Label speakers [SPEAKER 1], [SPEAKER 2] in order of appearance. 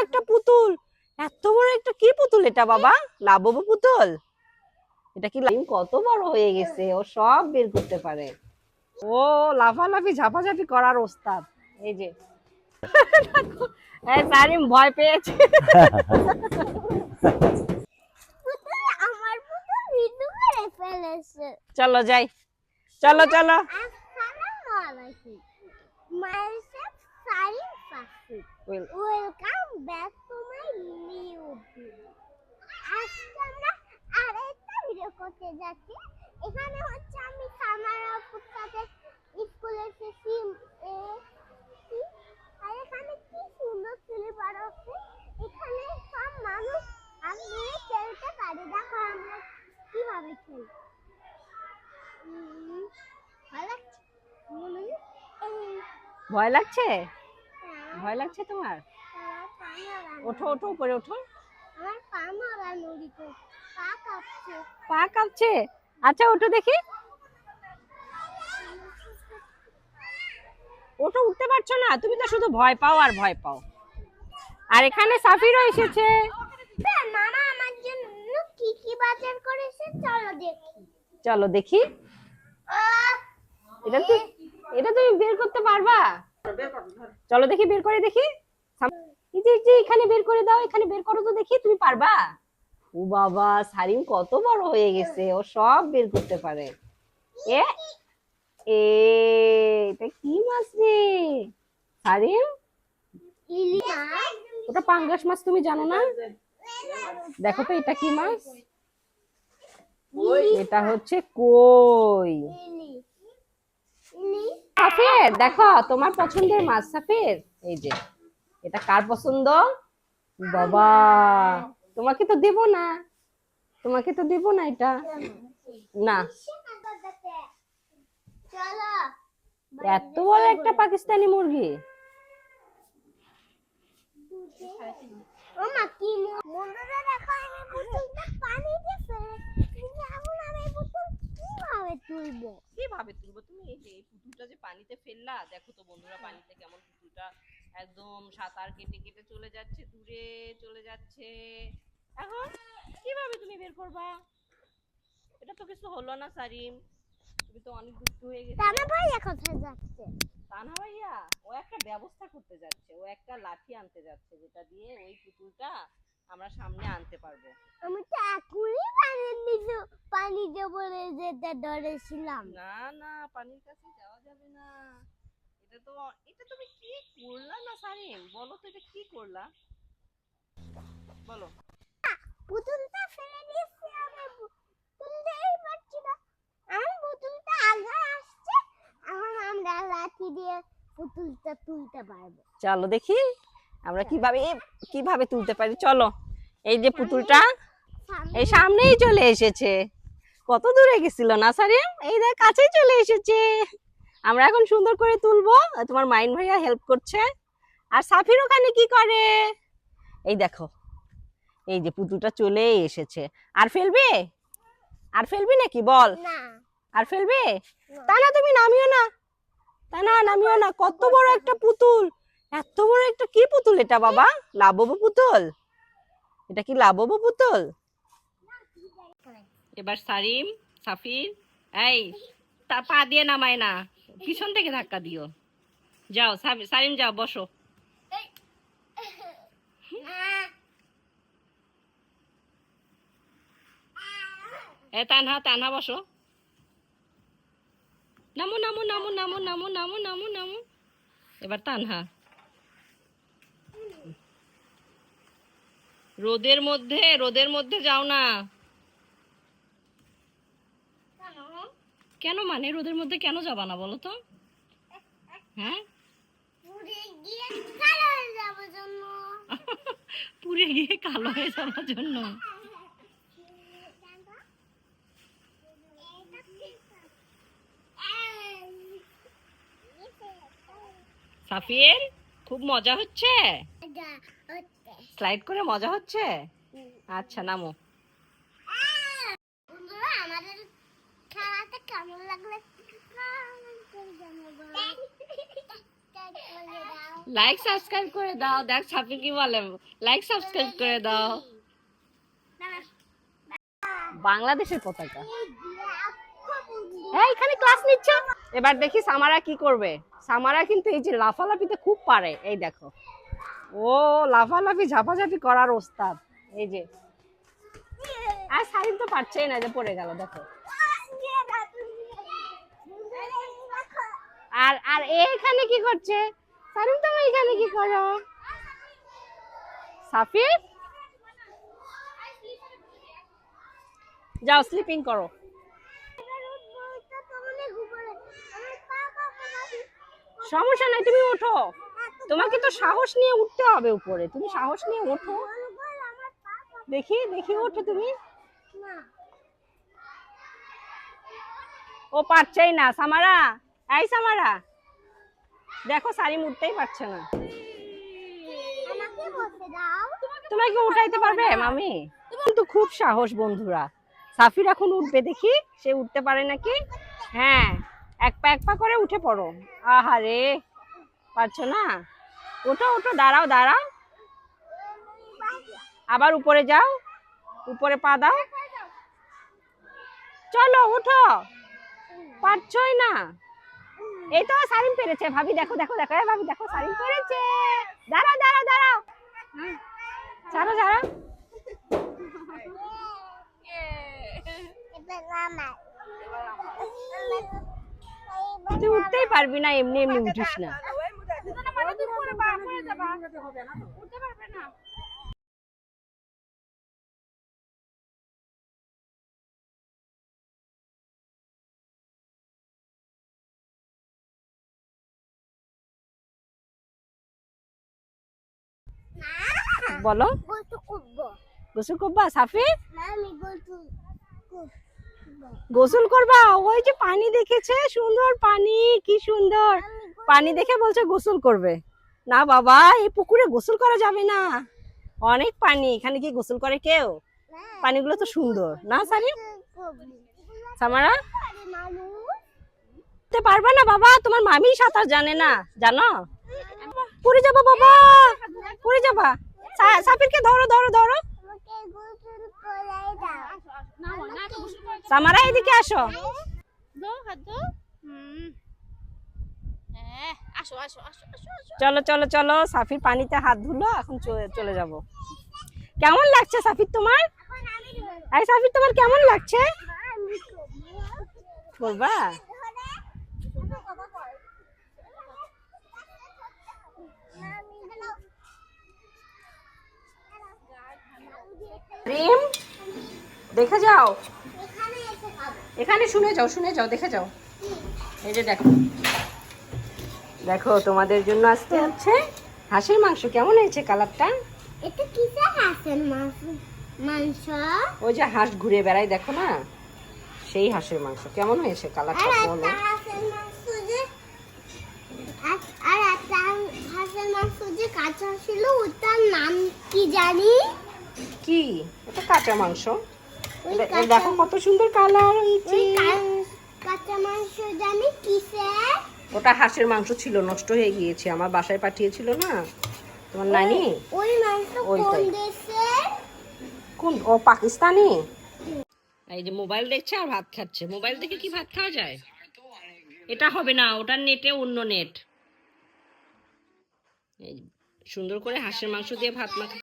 [SPEAKER 1] একটা পুতুল, এত বড় একটা কি পুতুল এটা বাবা? লাবব পুতুল? এটা কি কত বড় হয়ে গেছে, ও সব বের করতে পারে। ও লাফালাফি ঝাপাঝাপি করার ওস্তাদ। এই যে এই সারিম ভয় পেয়েছে।
[SPEAKER 2] আমার পুতুল ভিডিও করে ফেলেছে।
[SPEAKER 1] চলো যাই, চলো চলো।
[SPEAKER 2] Welcome back to my new video. আজকে আমরা আরেকটা ভিডিও করতে যাচ্ছি। এখানে হচ্ছে আমি সামার আপুর সাথে স্কুলে এসেছি। আর এখানে কি সুন্দর স্লিপার আছে। এখানে সব মানুষ আমি খেলতে পারি। দেখো আমরা কিভাবে খেলি। ভালো লাগছে?
[SPEAKER 1] ভয় লাগছে? ভয় লাগছে তোমার? ওঠো ওঠো, উপরে ওঠো।
[SPEAKER 2] আমার পা মারানো দিকে, পা কাঁপছে।
[SPEAKER 1] পা কাঁপছে? আচ্ছা ওঠো দেখি। ওঠো, উঠতে পারছো না? তুমি তো শুধু ভয় পাও আর ভয় পাও। আর এখানে সাফিরও এসেছে।
[SPEAKER 2] মামা আমার জন্য কি কি বাজার করেছে চলো দেখি।
[SPEAKER 1] চলো দেখি। এটা তুমি বের করতে পারবা? চলো দেখি, বের করে দেখি। এই যে এখানে বের করে দাও, এখানে বের করো তো দেখি, তুমি পারবা? ও বাবা, সারিম কত বড় হয়ে গেছে, ও সব বের করতে পারে। এ এটা কি মাছ রে সারিম? ওটা পাঙ্গাস মাছ, তুমি জানো না? দেখো তো এটা কি মাছ? এটা হচ্ছে কই। সাফির দেখো, তোমার পছন্দের মাছ সাফির। এই যে এটা কার পছন্দ? বাবা, তোমাকে তো দেব না, তোমাকে তো দেব না এটা। না, এত বড় একটা পাকিস্তানি মুরগি।
[SPEAKER 2] বন্ধুরা দেখো, আমি পুতুলটা পানিতে ফেলেছি। এখন আমি পুতুল কিভাবে তুলবো?
[SPEAKER 1] কিভাবে তুলবো? তুমি এই যে এই পুতুলটা যে পানিতে ফেললা, দেখো তো বন্ধুরা পানিতে কেমন পুতুলটা একদম সাঁতার কেটে কেটে চলে যাচ্ছে, দূরে চলে যাচ্ছে। এখন কিভাবে তুমি বের করবা? এটা তো কিছু হলো না সারিম, তুমি তো অনেক দুষ্টু হয়ে গেছো।
[SPEAKER 2] তানা ভাইয়া কোথায় যাচ্ছে?
[SPEAKER 1] তানা ভাইয়া ও একটা ব্যবস্থা করতে যাচ্ছে, ও একটা লাঠি আনতে যাচ্ছে, যেটা দিয়ে ওই পুতুলটা আমরা সামনে আনতে পারবো।
[SPEAKER 2] আমি তো এখনই পানিতে বলে যেতে ধরেছিলাম।
[SPEAKER 1] না না, পানির কাছে যাওয়া যাবে না। এটা তুমি কি করলা না সারিম? বলো তো এটা কি করলা, বলো।
[SPEAKER 2] পুতুলটা ফেলে দিয়েছি, আমি তুলতেই পারছি না। আমি পুতুলটা আগে আসছে, এখন আমরা লাঠি দিয়ে পুতুলটা তুলতে পারবো।
[SPEAKER 1] চলো দেখি আমরা কিভাবে তুলতে পারি। চলো, এই যে পুতুলটা এই সামনেই চলে এসেছে। কত দূরে গেছিল না সারিম? এই দেখ কাছেই চলে এসেছে। আমরা এখন সুন্দর করে তুলবো। তোমার মাইন ভাইয়া হেল্প করছে। আর সাফির ওখানে কি করে? এই দেখো, এই যে পুতুলটা চলে এসেছে। আর ফেলবে? আর ফেলবি নাকি বল?
[SPEAKER 2] না।
[SPEAKER 1] আর ফেলবে? তা না, তুমি নামিও না, তা না নামিও না। কত বড় একটা পুতুল, এত বড় একটা কি পুতুল এটা বাবা? লাবব পুতুল? এটা কি লাবব পুতুল? এবার সারিম, সাফির, এই তা পা দিয়ে নামায় না, পিছন থেকে ধাক্কা দিও। যাও সারিম, যাও বসো। এ তানহা, তানহা বসো। নামো নামো নামো নামো নামো নামো নামো নামো। এবার তানহা। রোদের মধ্যে যাও না। কেন মানে রোদের মধ্যে কেন যাবা না বলো তো? হ্যাঁ,
[SPEAKER 2] পুড়ে গিয়ে কালো হয়ে যাওয়ার জন্য।
[SPEAKER 1] পুড়ে গিয়ে কালো হয়ে যাওয়ার জন্য। সাফির, খুব মজা হচ্ছে? স্লাইড করে মজা হচ্ছে? আচ্ছা নামো।
[SPEAKER 2] বন্ধুরা আমাদের খেলাটা কেমন লাগলো
[SPEAKER 1] লাইক সাবস্ক্রাইব করে দাও। দেখ সাফি কি বলে, লাইক সাবস্ক্রাইব করে দাও। বাংলাদেশের পতাকা। হ্যাঁ, এখানে ক্লাস নিচ্ছে। এবার দেখি সামারা কি করবে। সামারা কিন্তু এই যে লাফালাফিতে খুব পারে। এই দেখো, ও লাফালাফি ঝাপাঝাপি করার ওস্তাদ। এই যে, আর সারিম তো পারছেই না, যে পড়ে গেল দেখো। আর আর এখানে কি করছে সারিম? তুমি এখানে কি করো? সাফি যাও স্লিপিং করো। সমস্যা নাই, তুমি ওঠো। তোমাকে তো সাহস নিয়ে উঠতে হবে উপরে, তুমি সাহস নিয়ে ওঠো। দেখি দেখি ওঠো তুমি। ও পারছেই না সামারা। এই সামারা, দেখো সারিম উঠতেই পারছে না। তোমাকে উঠাইতে পারবে মামি? কিন্তু খুব সাহস বন্ধুরা। সাফির এখন উঠবে, দেখি সে উঠতে পারে নাকি। হ্যাঁ, এক পা করে উঠে পড়ো। আহারে, পারছো না? ওঠো ওঠো, দাঁড়াও দাঁড়াও, আবার উপরে যাও, উপরে পা দাও। চলো উঠো, পারছোই না। এই তো সারিম পেরেছে। ভাবি দেখো দেখো দেখো, ভাবি দেখো সারিম পেরেছে। দাঁড়াও দাঁড়াও দাঁড়াও, ছাড়ো ছাড়ো। তুই উঠতেই পারবি না, এমনি এমনি উঠিস না। বলো, গোসল করবা সাফি? গোসল করবা? ওই যে পানি দেখেছে, সুন্দর পানি, কি সুন্দর পানি দেখে বলছে গোসল করবে। না বাবা, এই পুকুরে গোসল করা যাবে না, অনেক পানি। এখানে কি গোসল করে কেউ? পানিগুলো তো সুন্দর না সারিম? সামারা পারবা না বাবা, তোমার মামি সাঁতার জানে না, জানো? পড়ে যাবা বাবা, পড়ে যাবা। সাফিরকে ধরো ধরো ধরো। সামারা এদিকে আসো। চলো চলো চলো, সাফির পানিতে হাত ধুলো, এখন চলে যাব। কেমন লাগছে সাফির তোমার? এই সাফির তোমার কেমন লাগছে? করবা? রিম, দেখে যাও, এখানে শুনে যাও, শুনে যাও, দেখে যাও। এই যে দেখো দেখো, তোমাদের জন্য আসতে হচ্ছে হাঁসের মাংস। কেমন হয়েছে কালারটা?
[SPEAKER 2] এটা কিসের হাঁসের মাংস?
[SPEAKER 1] ওই যে হাঁস ঘুরে বেড়ায়, দেখো না, সেই হাঁসের মাংস। কেমন হয়েছে কালারটা বলো?
[SPEAKER 2] আর একটা হাঁসের মাংস যে কাঁচা ছিল, ওটার নাম কি জানি?
[SPEAKER 1] কি এটা? কাঁচা মাংস। দেখো কত সুন্দর কালার হয়েছে।
[SPEAKER 2] কাঁচা মাংস জানি কিসের?
[SPEAKER 1] ওটা হাঁসের মাংস ছিল, নষ্ট হয়ে গিয়েছে, আমার বাসায় পাঠিয়েছিল না তোমার নানি।
[SPEAKER 2] ওই মাংস কোন দেশের?
[SPEAKER 1] কোন? ও পাকিস্তানি। এই যে মোবাইল দেখছে আর ভাত খাচ্ছে। মোবাইল দেখে কি ভাত খাওয়া যায়? এটা হবে না, ওটার নেটে অন্য নেট। সুন্দর করে হাঁসের মাংস দিয়ে ভাত মাখা।